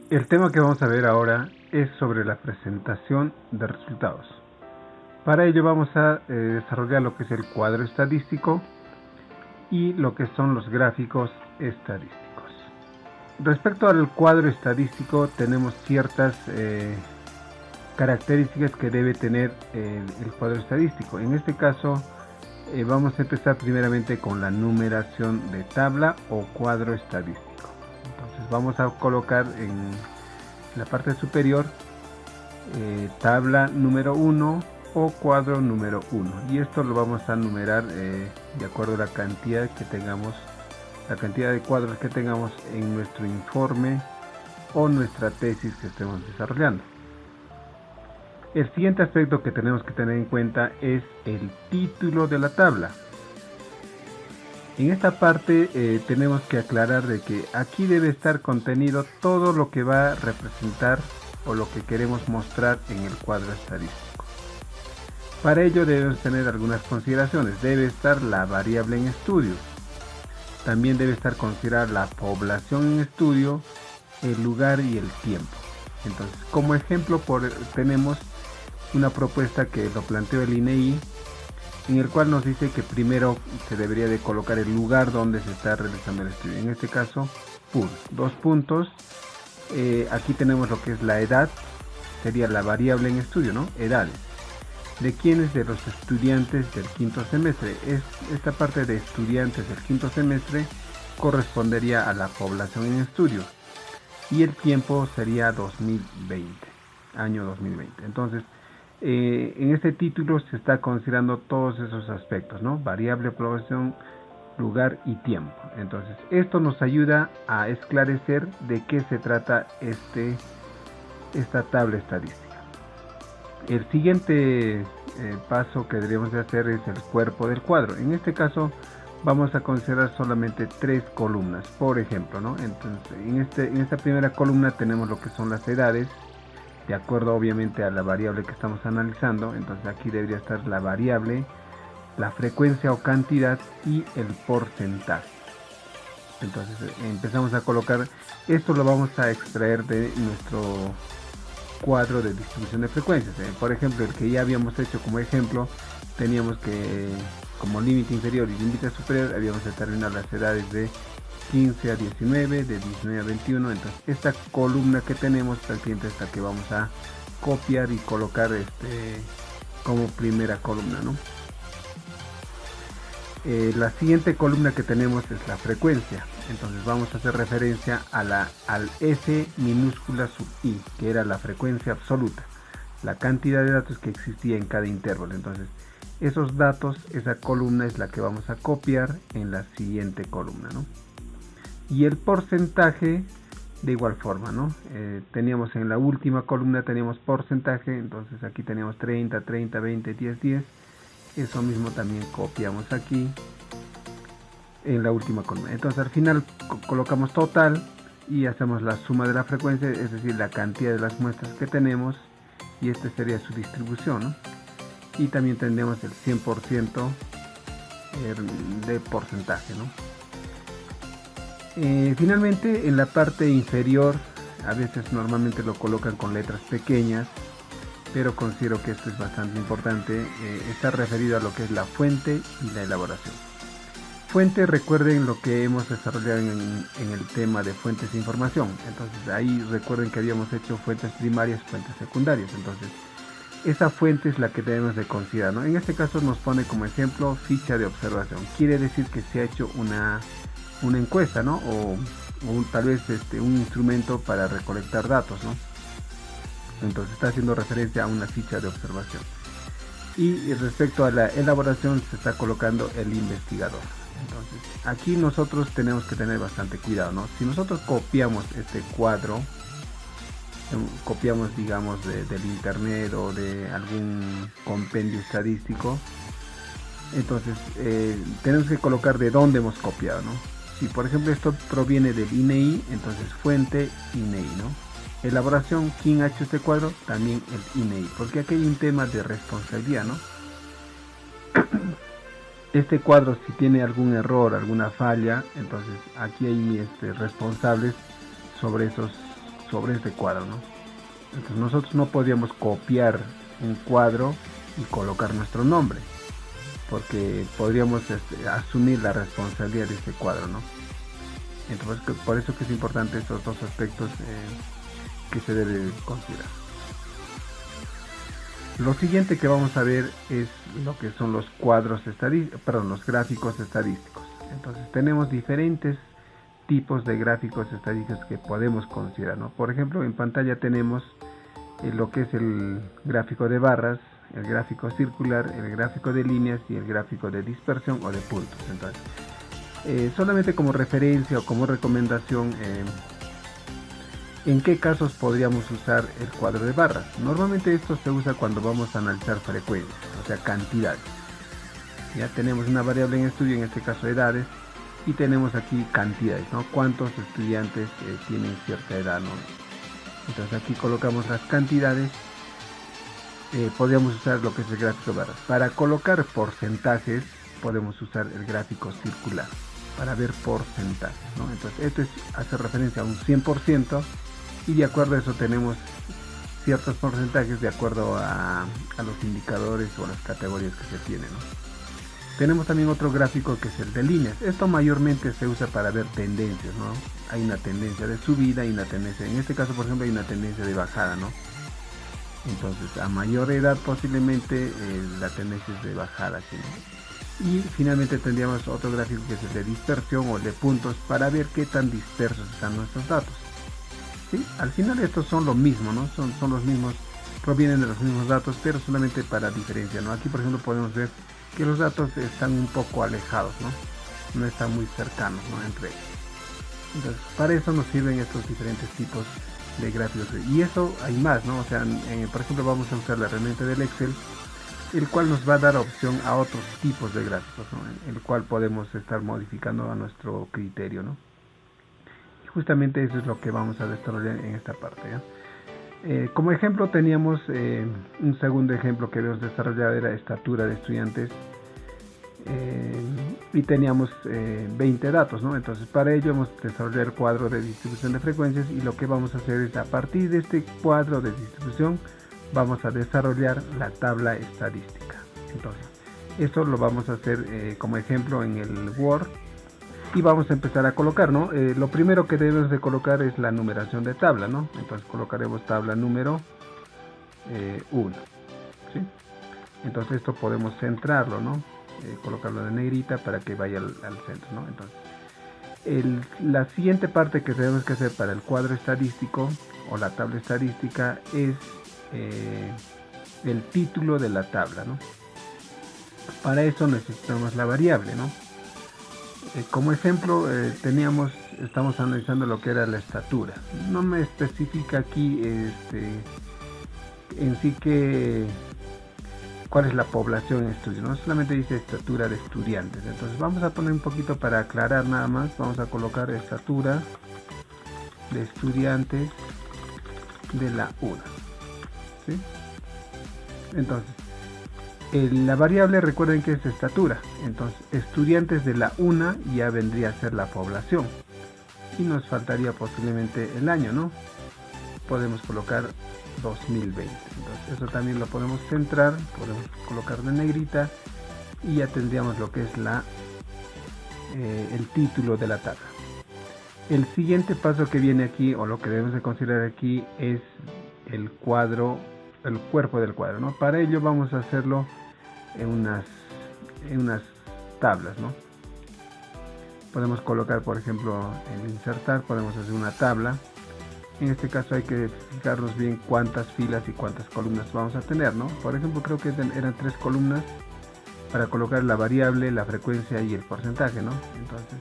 El tema que vamos a ver ahora es sobre la presentación de resultados. Para ello vamos a desarrollar lo que es el cuadro estadístico y lo que son los gráficos estadísticos. Respecto al cuadro estadístico tenemos ciertas características que debe tener el cuadro estadístico. En este caso vamos a empezar primeramente con la numeración de tabla o cuadro estadístico. Entonces vamos a colocar en la parte superior tabla número 1 o cuadro número 1, y esto lo vamos a numerar de acuerdo a la cantidad que tengamos, la cantidad de cuadros que tengamos en nuestro informe o nuestra tesis que estemos desarrollando. El siguiente aspecto que tenemos que tener en cuenta es el título de la tabla. En esta parte tenemos que aclarar de que aquí debe estar contenido todo lo que va a representar o lo que queremos mostrar en el cuadro estadístico. Para ello debemos tener algunas consideraciones. Debe estar la variable en estudio. También debe estar considerada la población en estudio, el lugar y el tiempo. Entonces, como ejemplo tenemos una propuesta que lo planteó el INEI, en el cual nos dice que primero se debería de colocar el lugar donde se está realizando el estudio. En este caso, PUR, 2 puntos. Aquí tenemos lo que es la edad, sería la variable en estudio, ¿no? Edades. ¿De quiénes? De los estudiantes del quinto semestre. Esta parte de estudiantes del quinto semestre correspondería a la población en estudio. Y el tiempo sería 2020, año 2020. Entonces, en este título se está considerando todos esos aspectos, ¿no? Variable, población, lugar y tiempo. Entonces, esto nos ayuda a esclarecer de qué se trata esta tabla estadística. El siguiente paso que deberíamos de hacer es el cuerpo del cuadro. En este caso vamos a considerar solamente 3 columnas, por ejemplo, ¿no? Entonces, en esta primera columna tenemos lo que son las edades, de acuerdo obviamente a la variable que estamos analizando. Entonces aquí debería estar la variable, la frecuencia o cantidad y el porcentaje. Entonces empezamos a colocar, esto lo vamos a extraer de nuestro cuadro de distribución de frecuencias. Por ejemplo, el que ya habíamos hecho como ejemplo, teníamos que como límite inferior y límite superior habíamos determinado las edades de 15 a 19, de 19 a 21. Entonces esta columna que tenemos prácticamente es la que vamos a copiar y colocar como primera columna, ¿no? La siguiente columna que tenemos es la frecuencia. Entonces vamos a hacer referencia al S minúscula sub I, que era la frecuencia absoluta, la cantidad de datos que existía en cada intervalo. Entonces esos datos, esa columna es la que vamos a copiar en la siguiente columna, ¿no? Y el porcentaje de igual forma, ¿no? Teníamos en la última columna teníamos porcentaje, entonces aquí teníamos 30, 30, 20, 10, 10. Eso mismo también copiamos aquí en la última columna. Entonces al final colocamos total y hacemos la suma de la frecuencia, es decir, la cantidad de las muestras que tenemos, y esta sería su distribución, ¿no? Y también tendremos el 100% de porcentaje, ¿no? Finalmente, en la parte inferior, a veces normalmente lo colocan con letras pequeñas, pero considero que esto es bastante importante. Está referido a lo que es la fuente y la elaboración. Fuente, recuerden lo que hemos desarrollado en el tema de fuentes de información. Entonces ahí recuerden que habíamos hecho fuentes primarias, fuentes secundarias. Entonces esa fuente es la que debemos de considerar, ¿no? En este caso nos pone como ejemplo ficha de observación. Quiere decir que se ha hecho una encuesta, ¿no? O tal vez un instrumento para recolectar datos, ¿no? Entonces está haciendo referencia a una ficha de observación. Y respecto a la elaboración se está colocando el investigador. Entonces aquí nosotros tenemos que tener bastante cuidado, ¿no? Si nosotros copiamos este cuadro, copiamos digamos del internet o de algún compendio estadístico, entonces tenemos que colocar de dónde hemos copiado, ¿no? Si por ejemplo esto proviene del INEI, entonces fuente INEI, ¿no? Elaboración, ¿quién ha hecho este cuadro? También el INEI, porque aquí hay un tema de responsabilidad, ¿no? Este cuadro, si tiene algún error, alguna falla, entonces aquí hay responsables sobre esos sobre este cuadro, ¿no? Entonces nosotros no podríamos copiar un cuadro y colocar nuestro nombre, porque podríamos asumir la responsabilidad de este cuadro, ¿no? Entonces por eso que es importante estos dos aspectos que se debe considerar. Lo siguiente que vamos a ver es lo que son los los gráficos estadísticos. Entonces tenemos diferentes tipos de gráficos estadísticos que podemos considerar, ¿no? Por ejemplo, en pantalla tenemos lo que es el gráfico de barras, el gráfico circular, el gráfico de líneas y el gráfico de dispersión o de puntos. Entonces, solamente como referencia o como recomendación, ¿en qué casos podríamos usar el cuadro de barras? Normalmente esto se usa cuando vamos a analizar frecuencias, o sea, cantidades. Ya tenemos una variable en estudio, en este caso edades, y tenemos aquí cantidades, ¿no? Cuántos estudiantes tienen cierta edad, ¿no? Entonces aquí colocamos las cantidades. Podríamos usar lo que es el gráfico de barras. Para colocar porcentajes podemos usar el gráfico circular para ver porcentajes, ¿no? Entonces esto hace referencia a un 100%, y de acuerdo a eso tenemos ciertos porcentajes de acuerdo a los indicadores o las categorías que se tienen, ¿no? Tenemos también otro gráfico que es el de líneas. Esto mayormente se usa para ver tendencias, ¿no? Hay una tendencia de subida y una tendencia, en este caso por ejemplo hay una tendencia de bajada, ¿no? Entonces a mayor edad posiblemente la tendencia es de bajada aquí, ¿no? Y finalmente tendríamos otro gráfico que es el de dispersión o de puntos para ver qué tan dispersos están nuestros datos. ¿Sí? Al final estos son lo mismo, ¿no? Son los mismos, provienen de los mismos datos, pero solamente para diferencia, ¿no? Aquí por ejemplo podemos ver que los datos están un poco alejados, ¿no? No están muy cercanos, ¿no? Entre ellos. Entonces para eso nos sirven estos diferentes tipos de gráficos, y eso hay más, ¿no? O sea, por ejemplo vamos a usar la herramienta del Excel, el cual nos va a dar opción a otros tipos de gráficos, ¿no? El cual podemos estar modificando a nuestro criterio, ¿no? Y justamente eso es lo que vamos a desarrollar en esta parte, ¿ya? Como ejemplo teníamos un segundo ejemplo que debemos desarrollar, era estatura de estudiantes, y teníamos 20 datos, ¿no? Entonces para ello hemos desarrollado el cuadro de distribución de frecuencias, y lo que vamos a hacer es, a partir de este cuadro de distribución vamos a desarrollar la tabla estadística. Entonces esto lo vamos a hacer como ejemplo en el Word, y vamos a empezar a colocar, ¿no? Lo primero que debemos de colocar es la numeración de tabla, ¿no? Entonces colocaremos tabla número 1, ¿sí? Entonces esto podemos centrarlo, ¿no? Colocarlo de negrita para que vaya al centro, ¿no? Entonces la siguiente parte que tenemos que hacer para el cuadro estadístico o la tabla estadística es el título de la tabla, ¿no? Para eso necesitamos la variable, ¿no? Como ejemplo estamos analizando lo que era la estatura. No me especifica aquí en sí cuál es la población en estudio, no solamente dice estatura de estudiantes. Entonces vamos a poner un poquito para aclarar nada más, vamos a colocar estatura de estudiantes de la 1, ¿sí? Entonces la variable, recuerden que es estatura, entonces estudiantes de la 1 ya vendría a ser la población, y nos faltaría posiblemente el año, ¿no? Podemos colocar 2020, entonces eso también lo podemos centrar, podemos colocar de negrita, y ya tendríamos lo que es el título de la tabla. El siguiente paso que viene aquí, o lo que debemos de considerar aquí, es el cuadro, el cuerpo del cuadro, ¿no? Para ello vamos a hacerlo en unas tablas, ¿no? Podemos colocar, por ejemplo, en insertar, podemos hacer una tabla. En este caso hay que fijarnos bien cuántas filas y cuántas columnas vamos a tener, ¿no? Por ejemplo, creo que eran 3 columnas para colocar la variable, la frecuencia y el porcentaje, ¿no? Entonces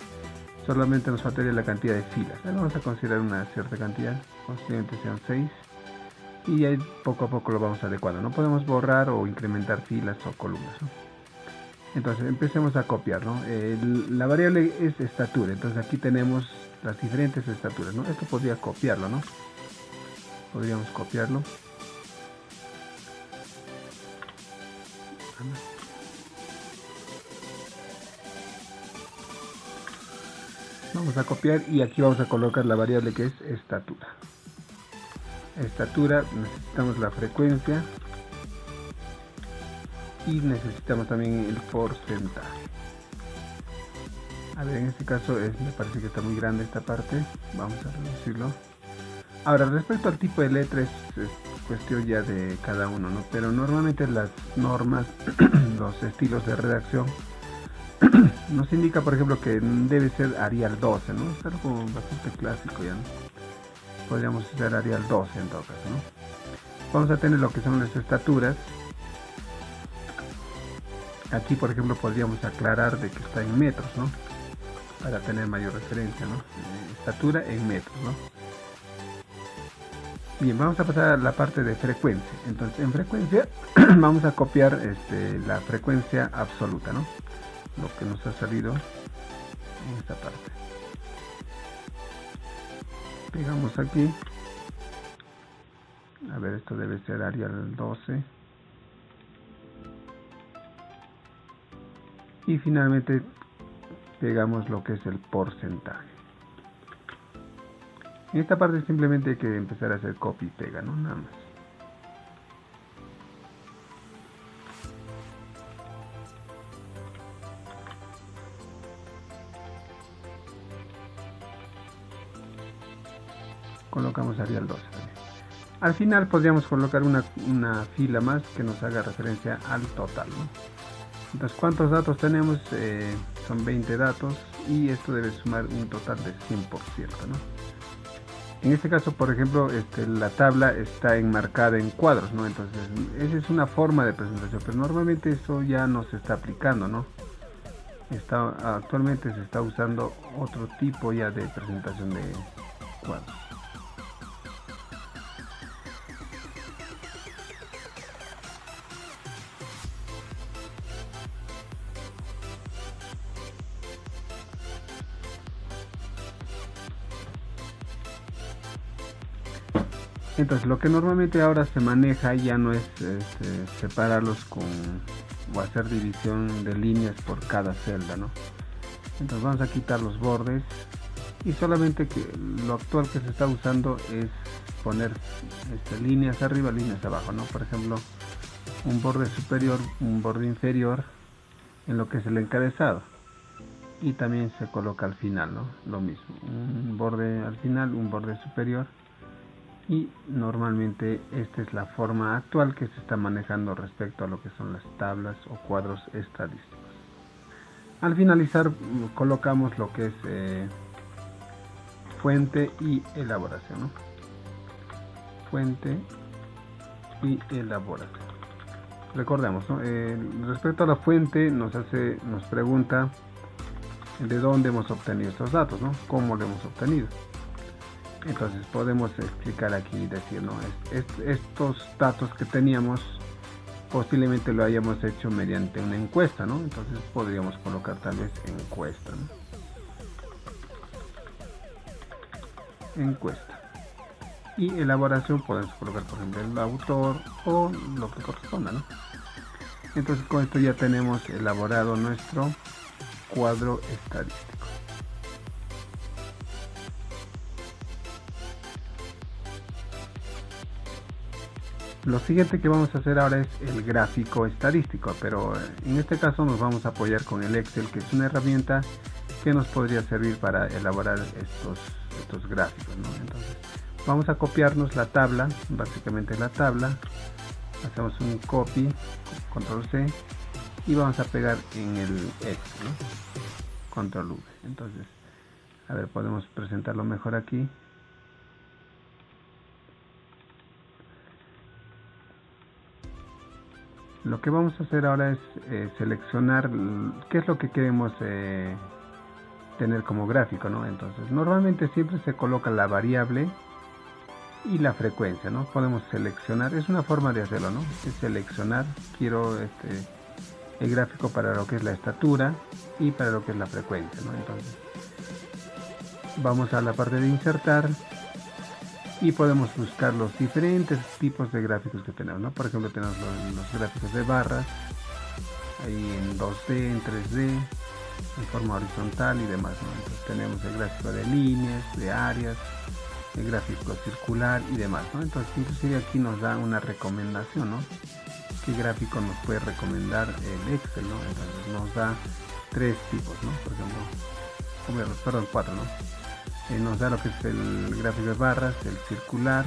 solamente nos faltaría la cantidad de filas. Ahora vamos a considerar una cierta cantidad, posiblemente sean 6. Y ahí poco a poco lo vamos adecuando, no podemos borrar o incrementar filas o columnas, ¿no? Entonces empecemos a copiar, ¿no? La variable es estatura, entonces aquí tenemos las diferentes estaturas, ¿no? Esto podría copiarlo, ¿no? Podríamos copiarlo. Vamos a copiar, y aquí vamos a colocar la variable que es estatura. estatura, necesitamos la frecuencia y necesitamos también el porcentaje. A ver, en este caso me parece que está muy grande esta parte, vamos a reducirlo. Ahora, respecto al tipo de letra es cuestión ya de cada uno, ¿no? Pero normalmente las normas, los estilos de redacción nos indica, por ejemplo, que debe ser Arial 12, ¿no? Es algo bastante clásico ya, ¿no? Podríamos usar Arial 12 en todo caso, ¿no? Vamos a tener lo que son las estaturas. Aquí, por ejemplo, podríamos aclarar de que está en metros, ¿no? Para tener mayor referencia, ¿no? Estatura en metros, ¿no? Bien, vamos a pasar a la parte de frecuencia. Entonces, en frecuencia vamos a copiar la frecuencia absoluta, ¿no? Lo que nos ha salido en esta parte. Pegamos aquí. A ver, esto debe ser Arial 12. Y finalmente pegamos lo que es el porcentaje. En esta parte simplemente hay que empezar a hacer copy y pega, ¿no? Nada más. Colocamos Arial 12 también. Al final podríamos colocar una fila más que nos haga referencia al total, ¿no? Entonces, ¿cuántos datos tenemos? Son 20 datos y esto debe sumar un total de 100%, ¿no? En este caso, por ejemplo, la tabla está enmarcada en cuadros, ¿no? Entonces, esa es una forma de presentación, pero normalmente eso ya no se está aplicando, ¿no? Actualmente se está usando otro tipo ya de presentación de cuadros. Entonces, lo que normalmente ahora se maneja ya no es separarlos o hacer división de líneas por cada celda, ¿no? Entonces vamos a quitar los bordes y solamente que lo actual que se está usando es poner líneas arriba, líneas abajo, ¿no? Por ejemplo, un borde superior, un borde inferior en lo que es el encabezado, y también se coloca al final, ¿no? Lo mismo, un borde al final, un borde superior. Y normalmente esta es la forma actual que se está manejando respecto a lo que son las tablas o cuadros estadísticos. Al finalizar colocamos lo que es fuente y elaboración, ¿no? Fuente y elaboración. Recordemos, ¿no? Respecto a la fuente nos pregunta de dónde hemos obtenido estos datos, ¿no? Cómo lo hemos obtenido. Entonces podemos explicar aquí y decir, ¿no? Estos datos que teníamos posiblemente lo hayamos hecho mediante una encuesta, ¿no? Entonces podríamos colocar tal vez encuesta, ¿no? Encuesta. Y elaboración podemos colocar, por ejemplo, el autor o lo que corresponda, ¿no? Entonces con esto ya tenemos elaborado nuestro cuadro estadístico. Lo siguiente que vamos a hacer ahora es el gráfico estadístico, pero en este caso nos vamos a apoyar con el Excel, que es una herramienta que nos podría servir para elaborar estos gráficos, ¿no? Entonces vamos a copiarnos la tabla, básicamente la tabla, hacemos un copy, control C, y vamos a pegar en el Excel, ¿no? Control V. Entonces, a ver, podemos presentarlo mejor aquí. Lo que vamos a hacer ahora es seleccionar qué es lo que queremos tener como gráfico, ¿no? Entonces, normalmente siempre se coloca la variable y la frecuencia, ¿no? Podemos seleccionar, es una forma de hacerlo, ¿no? Es seleccionar, quiero el gráfico para lo que es la estatura y para lo que es la frecuencia, ¿no? Entonces, vamos a la parte de insertar y podemos buscar los diferentes tipos de gráficos que tenemos, ¿no? Por ejemplo, tenemos los gráficos de barras, ahí en 2D, en 3D, en forma horizontal y demás, ¿no? Entonces tenemos el gráfico de líneas, de áreas, el gráfico circular y demás, ¿no? Entonces inclusive aquí nos da una recomendación, ¿no? ¿Qué gráfico nos puede recomendar el Excel, ¿no? Entonces nos da 3 tipos, ¿no? Por ejemplo, perdón, 4, ¿no? Nos da lo que es el gráfico de barras, el circular,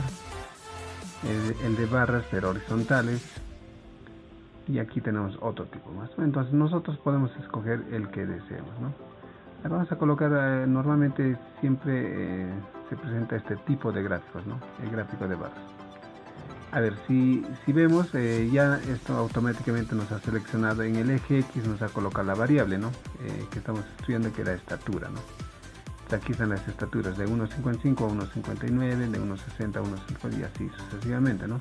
el de barras pero horizontales, y aquí tenemos otro tipo más. Entonces nosotros podemos escoger el que deseemos, ¿no? Vamos a colocar, normalmente siempre se presenta este tipo de gráficos, ¿no? El gráfico de barras. A ver, si vemos, ya esto automáticamente nos ha seleccionado en el eje X, nos ha colocado la variable, ¿no? Que estamos estudiando, que es la estatura, ¿no? Aquí están las estaturas de 1.55 a 1.59, de 1.60 a 1.50 y así sucesivamente, ¿no?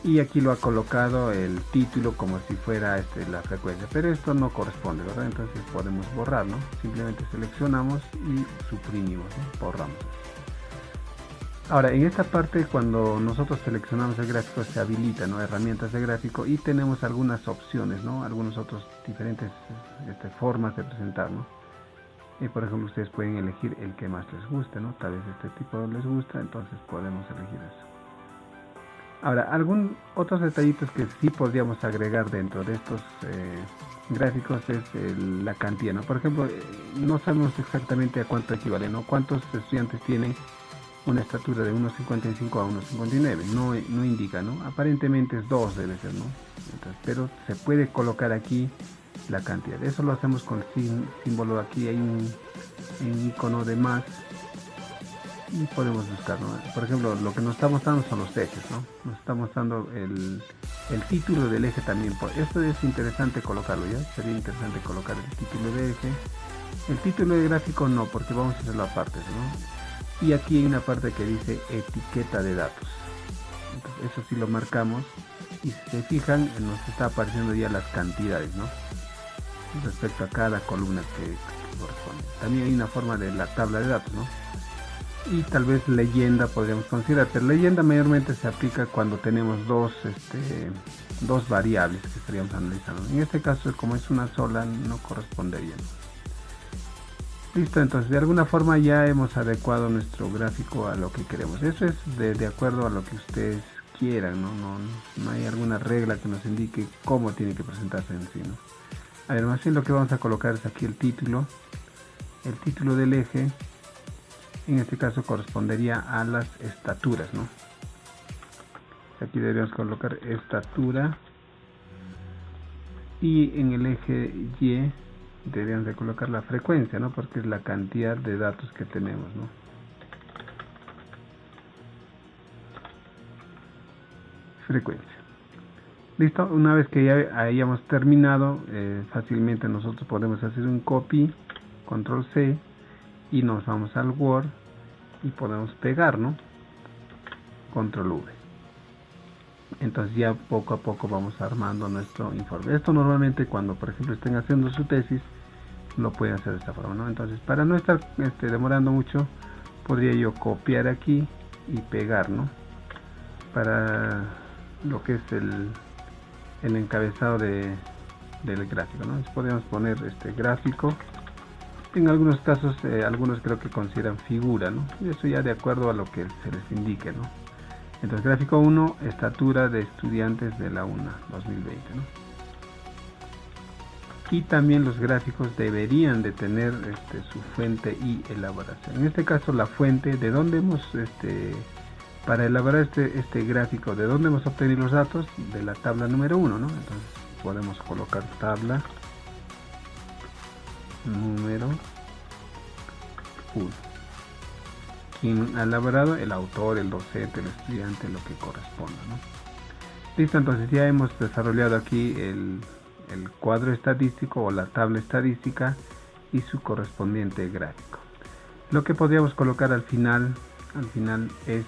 Y aquí lo ha colocado el título como si fuera la frecuencia, pero esto no corresponde, ¿verdad? Entonces podemos borrar, ¿no? Simplemente seleccionamos y suprimimos, ¿no? Borramos. Ahora, en esta parte, cuando nosotros seleccionamos el gráfico, se habilita, ¿no? Herramientas de gráfico, y tenemos algunas opciones, ¿no? Algunos otros diferentes formas de presentar, ¿no? Por ejemplo, ustedes pueden elegir el que más les guste, ¿no? Tal vez este tipo les gusta, entonces podemos elegir eso. Ahora, otros detallitos que sí podríamos agregar dentro de estos gráficos es la cantidad, ¿no? Por ejemplo, no sabemos exactamente a cuánto equivale, ¿no? ¿Cuántos estudiantes tienen una estatura de 1.55 a 1.59? No indica, ¿no? Aparentemente es 2, debe ser, ¿no? Entonces, pero se puede colocar aquí la cantidad. Eso lo hacemos con el símbolo. Aquí hay un icono de más y podemos buscar, ¿no? Por ejemplo, lo que nos está mostrando son los ejes, ¿no? Nos está mostrando el título del eje también. Esto es interesante colocarlo, ¿ya? Sería interesante colocar el título de eje. El título de gráfico no, porque vamos a hacerlo aparte, ¿no? Y aquí hay una parte que dice etiqueta de datos. Entonces, eso sí lo marcamos, y si se fijan, nos está apareciendo ya las cantidades, ¿no? Respecto a cada columna que corresponde. También hay una forma de la tabla de datos, ¿no? Y tal vez leyenda podríamos considerar, pero leyenda mayormente se aplica cuando tenemos dos variables que estaríamos analizando. En este caso, como es una sola, no correspondería. Listo, entonces de alguna forma ya hemos adecuado nuestro gráfico a lo que queremos. Eso es de acuerdo a lo que ustedes quieran, no hay alguna regla que nos indique cómo tiene que presentarse en sí, ¿no? A ver, más bien lo que vamos a colocar es aquí el título del eje. En este caso correspondería a las estaturas, ¿no? Aquí deberíamos colocar estatura, y en el eje Y deberíamos de colocar la frecuencia, ¿no? Porque es la cantidad de datos que tenemos, ¿no? Frecuencia. Listo, una vez que ya hayamos terminado, fácilmente nosotros podemos hacer un copy, control C, y nos vamos al Word y podemos pegar, ¿no? Control V. Entonces ya poco a poco vamos armando nuestro informe. Esto normalmente cuando, por ejemplo, estén haciendo su tesis, lo pueden hacer de esta forma, ¿no? Entonces, para no estar demorando mucho, podría yo copiar aquí y pegar, ¿no? Para lo que es el encabezado del gráfico, ¿no? Entonces, podemos poner este gráfico. En algunos casos, algunos creo que consideran figura, ¿no? Y eso ya de acuerdo a lo que se les indique, ¿no? Entonces, gráfico 1, estatura de estudiantes de la UNA 2020, ¿no? Y también los gráficos deberían de tener su fuente y elaboración. En este caso, la fuente, de dónde hemos, para elaborar este gráfico, de dónde hemos obtenido los datos, de la tabla número 1, ¿no? Entonces, podemos colocar tabla número 1. Quien ha elaborado, el autor, el docente, el estudiante, lo que corresponda, ¿no? Listo, entonces ya hemos desarrollado aquí el cuadro estadístico o la tabla estadística y su correspondiente gráfico. Lo que podríamos colocar al final es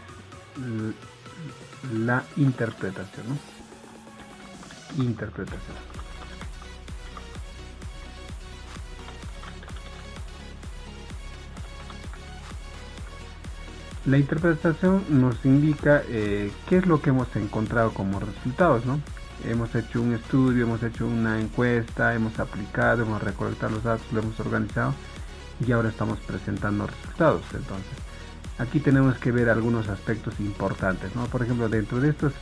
la interpretación, ¿no? Interpretación. La interpretación nos indica qué es lo que hemos encontrado como resultados, ¿no? Hemos hecho un estudio, hemos hecho una encuesta, hemos aplicado, hemos recolectado los datos, lo hemos organizado y ahora estamos presentando resultados. Entonces, aquí tenemos que ver algunos aspectos importantes, ¿no? Por ejemplo, dentro de estas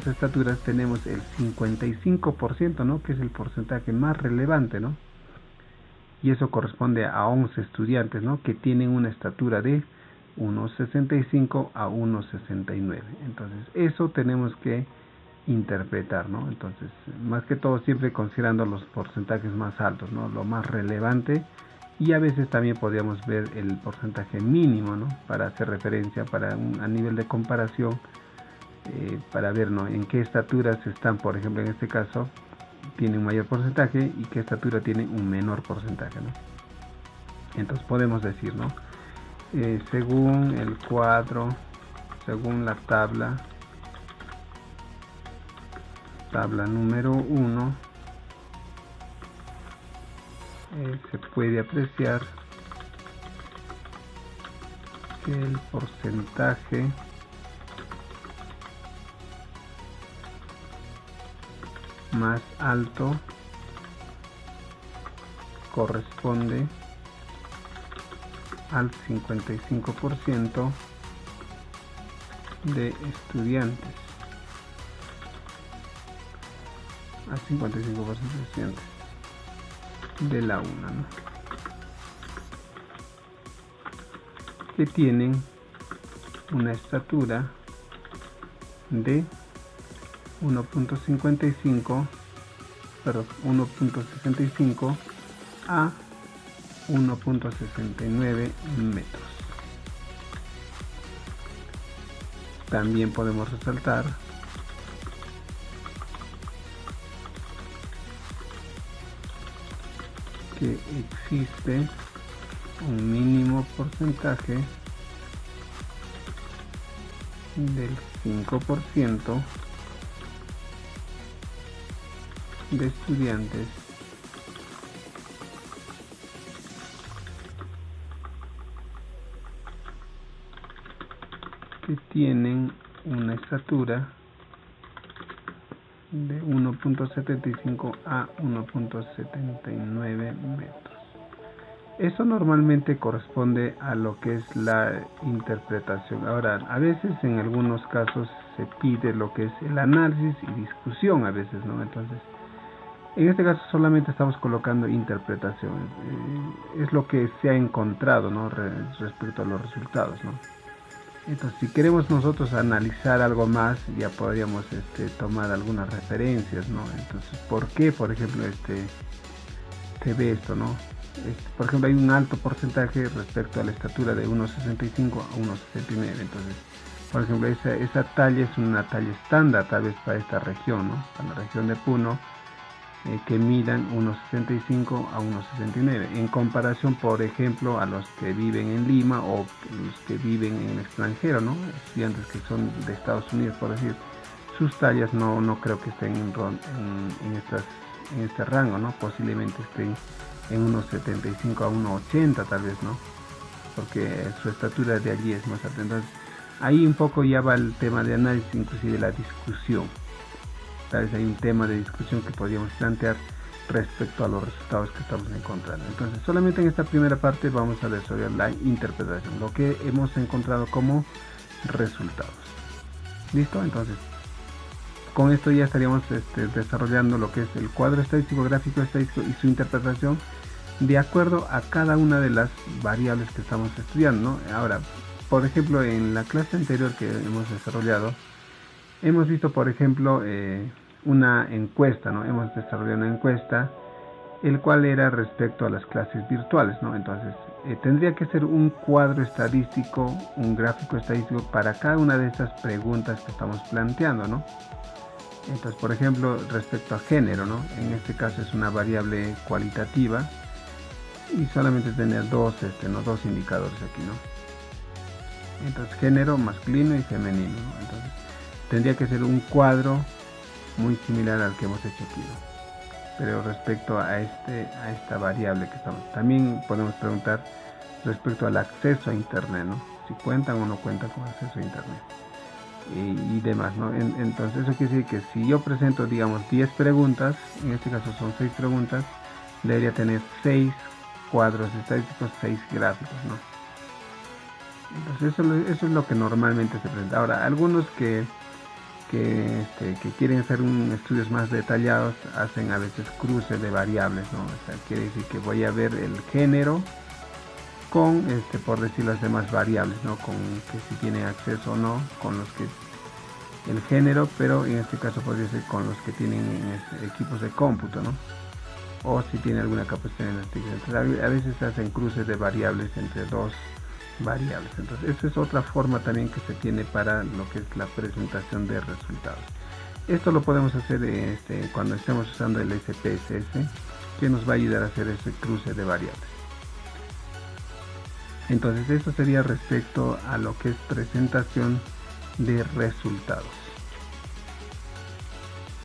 estaturas tenemos el 55%, ¿no? Que es el porcentaje más relevante, ¿no? Y eso corresponde a 11 estudiantes, ¿no? Que tienen una estatura de 1,65 a 1,69. Entonces, eso tenemos que interpretar, ¿no? Entonces, más que todo siempre considerando los porcentajes más altos, ¿no? Lo más relevante, y a veces también podríamos ver el porcentaje mínimo, ¿no? Para hacer referencia, a nivel de comparación, para ver, ¿no? En qué estaturas están, por ejemplo, en este caso, tiene un mayor porcentaje y qué estatura tiene un menor porcentaje, ¿no? Entonces podemos decir, ¿no? Según el cuadro, según la tabla número 1, se puede apreciar que el porcentaje más alto corresponde al 55% de estudiantes, al 55% de estudiantes de la UNA, ¿no? Que tienen una estatura de 1.65 a 1.69 metros. También podemos resaltar que existe un mínimo porcentaje del 5% de estudiantes que tienen una estatura de 1.75 a 1.79 metros. Eso normalmente corresponde a lo que es la interpretación. Ahora, a veces en algunos casos se pide lo que es el análisis y discusión a veces, ¿no? Entonces, en este caso solamente estamos colocando interpretación. Es lo que se ha encontrado, ¿no? Respecto a los resultados, ¿no? Entonces, si queremos nosotros analizar algo más, ya podríamos tomar algunas referencias, ¿no? Entonces, ¿por qué, por ejemplo, se ve esto, ¿no? Por ejemplo, hay un alto porcentaje respecto a la estatura de 1.65 a 1.69. Entonces, por ejemplo, esa talla es una talla estándar, tal vez para esta región, ¿no? Para la región de Puno, que midan 1.65 a 1.69 en comparación, por ejemplo, a los que viven en Lima o los que viven en el extranjero, ¿no? Estudiantes que son de Estados Unidos, por decir, sus tallas no creo que estén en este rango, ¿no? Posiblemente estén en 1.75 a 1.80 tal vez, ¿no? Porque su estatura de allí es más alta. Entonces, ahí un poco ya va el tema de análisis, inclusive la discusión. Tal vez hay un tema de discusión que podríamos plantear respecto a los resultados que estamos encontrando. Entonces, solamente en esta primera parte vamos a desarrollar la interpretación, lo que hemos encontrado como resultados. ¿Listo? Entonces, con esto ya estaríamos desarrollando lo que es el cuadro estadístico, gráfico estadístico y su interpretación de acuerdo a cada una de las variables que estamos estudiando, ¿no? Ahora, por ejemplo, en la clase anterior que hemos desarrollado, hemos visto, por ejemplo, una encuesta, ¿no? Hemos desarrollado una encuesta, el cual era respecto a las clases virtuales, ¿no? Entonces, tendría que ser un cuadro estadístico, un gráfico estadístico para cada una de estas preguntas que estamos planteando, ¿no? Entonces, por ejemplo, respecto a género, ¿no? En este caso es una variable cualitativa y solamente tener dos indicadores aquí, ¿no? Entonces, género masculino y femenino, ¿no? Entonces, tendría que ser un cuadro muy similar al que hemos hecho aquí, ¿no? Pero respecto a esta variable que estamos, también podemos preguntar respecto al acceso a internet, ¿no? Si cuentan o no cuentan con acceso a internet y demás, ¿no? Entonces eso quiere decir que si yo presento, digamos, 10 preguntas, en este caso son 6 preguntas, debería tener 6 cuadros estadísticos, 6 gráficos, ¿no? Entonces eso es lo que normalmente se presenta. Ahora, algunos que quieren hacer estudios más detallados hacen a veces cruces de variables, ¿no? O sea, quiere decir que voy a ver el género con, por decir las demás variables, ¿no? Con que si tienen acceso o no, con los que el género, pero en este caso podría ser con los que tienen equipos de cómputo, ¿no? O si tiene alguna capacidad en este. Entonces, a veces se hacen cruces de variables entre dos variables. Entonces, esa es otra forma también que se tiene para lo que es la presentación de resultados. Esto lo podemos hacer cuando estemos usando el SPSS, que nos va a ayudar a hacer ese cruce de variables. Entonces, esto sería respecto a lo que es presentación de resultados.